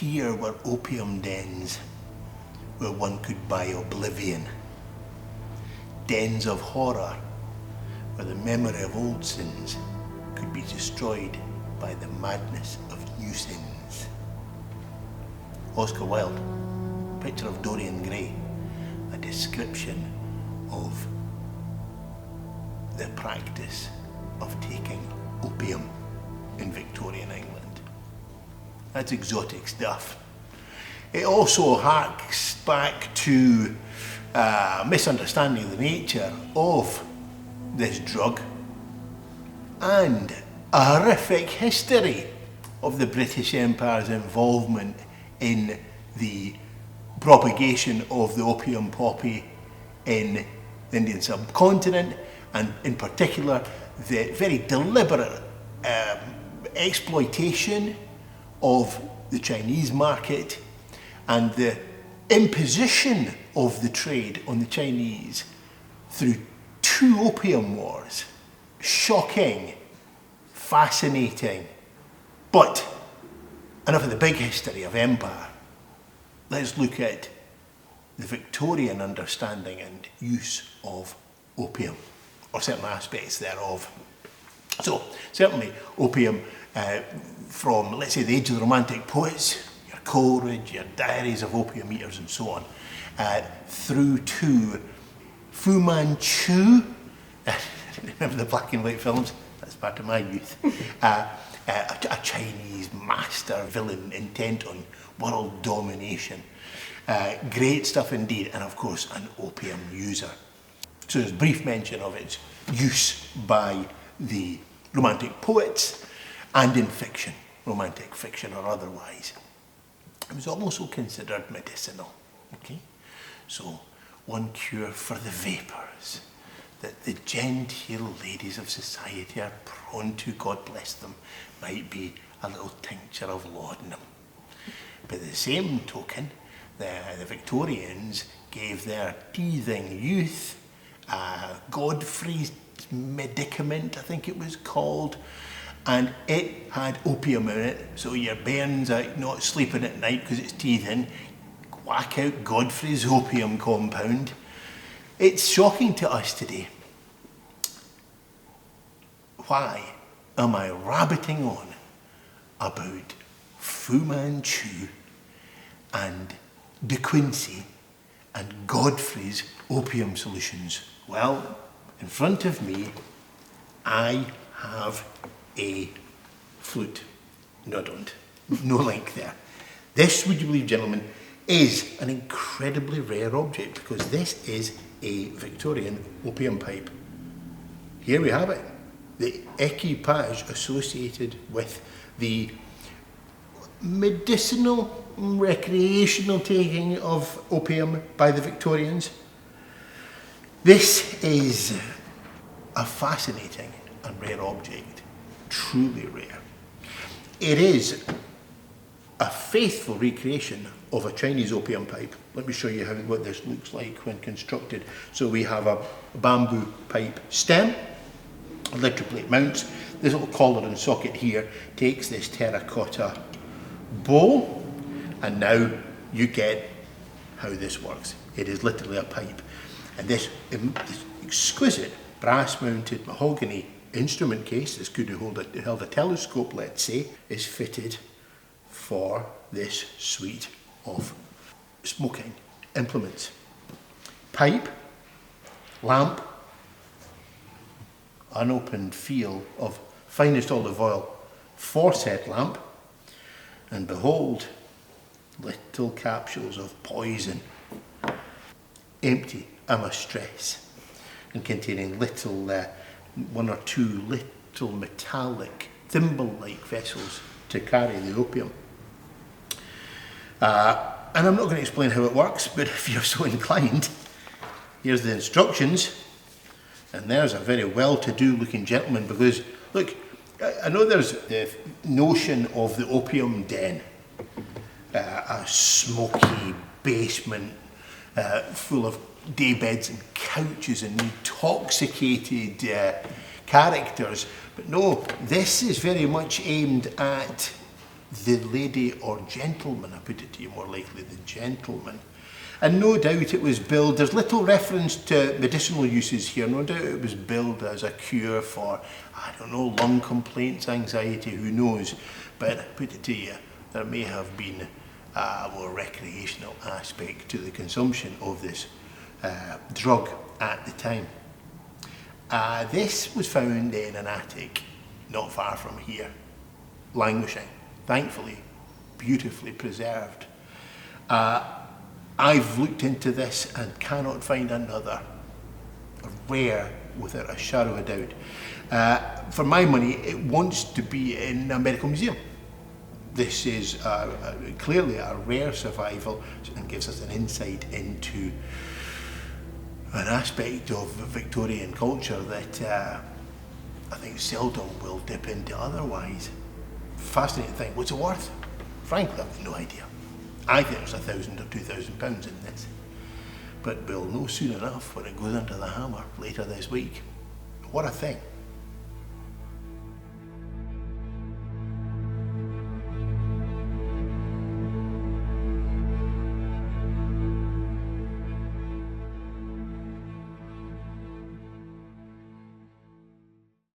here were opium dens where one could buy oblivion. Dens of horror where the memory of old sins could be destroyed by the madness of new sins. Oscar Wilde, Picture of Dorian Gray, a description of the practice of taking opium in Victorian England. That's exotic stuff. It also harks back to misunderstanding the nature of this drug and a horrific history of the British Empire's involvement in the propagation of the opium poppy in the Indian subcontinent, and in particular the very deliberate exploitation of the Chinese market and the imposition of the trade on the Chinese through 2 opium wars. Shocking, fascinating, but enough of the big history of empire. Let's look at the Victorian understanding and use of opium, or certain aspects thereof. So, certainly opium from, let's say, the age of the Romantic poets, your Coleridge, your diaries of opium eaters and so on, through to Fu Manchu. Remember the black and white films? That's part of my youth. A Chinese master villain intent on world domination. Great stuff indeed, and of course an opium user. So there's brief mention of its use by the Romantic poets and in fiction, romantic fiction or otherwise. It was also considered medicinal. Okay, so one cure for the vapours that the genteel ladies of society are prone to, God bless them, might be a little tincture of laudanum. By the same token, the Victorians gave their teething youth Godfrey's medicament, I think it was called, and it had opium in it, so your bairn's out not sleeping at night because it's teething, whack out Godfrey's opium compound. It's shocking to us today. Why am I rabbiting on about Fu Manchu and De Quincey and Godfrey's opium solutions? Well, in front of me, I have a flute. No, I don't. No link there. This, would you believe, gentlemen, is an incredibly rare object because this is a Victorian opium pipe. Here we have it. The equipage associated with the medicinal, recreational taking of opium by the Victorians. This is a fascinating and rare object, truly rare. It is a faithful recreation of a Chinese opium pipe. Let me show you what this looks like when constructed. So we have a bamboo pipe stem, electroplate mounts. This little collar and socket here takes this terracotta bowl, and now you get how this works. It is literally a pipe, and this exquisite brass mounted mahogany instrument case, this could have held a telescope, let's say, is fitted for this suite of smoking implements. Pipe, lamp, unopened feel of finest olive oil for said lamp, and behold, little capsules of poison, empty, I must stress, and containing little, 1 or 2 little metallic, thimble-like vessels to carry the opium. And I'm not going to explain how it works, but if you're so inclined, here's the instructions. And there's a very well-to-do looking gentleman, because, look, I know there's the notion of the opium den, a smoky basement full of daybeds and couches and intoxicated characters. But no, this is very much aimed at the lady or gentleman, I put it to you, more likely the gentleman. And no doubt it was billed, there's little reference to medicinal uses here, no doubt it was billed as a cure for, I don't know, lung complaints, anxiety, who knows. But I put it to you, there may have been a more recreational aspect to the consumption of this drug at the time. This was found in an attic not far from here, languishing, thankfully, beautifully preserved. I've looked into this and cannot find another rare without a shadow of a doubt. For my money, it wants to be in a medical museum. This is clearly a rare survival and gives us an insight into an aspect of Victorian culture that I think seldom will dip into otherwise. Fascinating thing. What's it worth? Frankly, I've no idea. I think there's £1,000 or £2,000 in this. But we'll know soon enough when it goes under the hammer later this week. What a thing.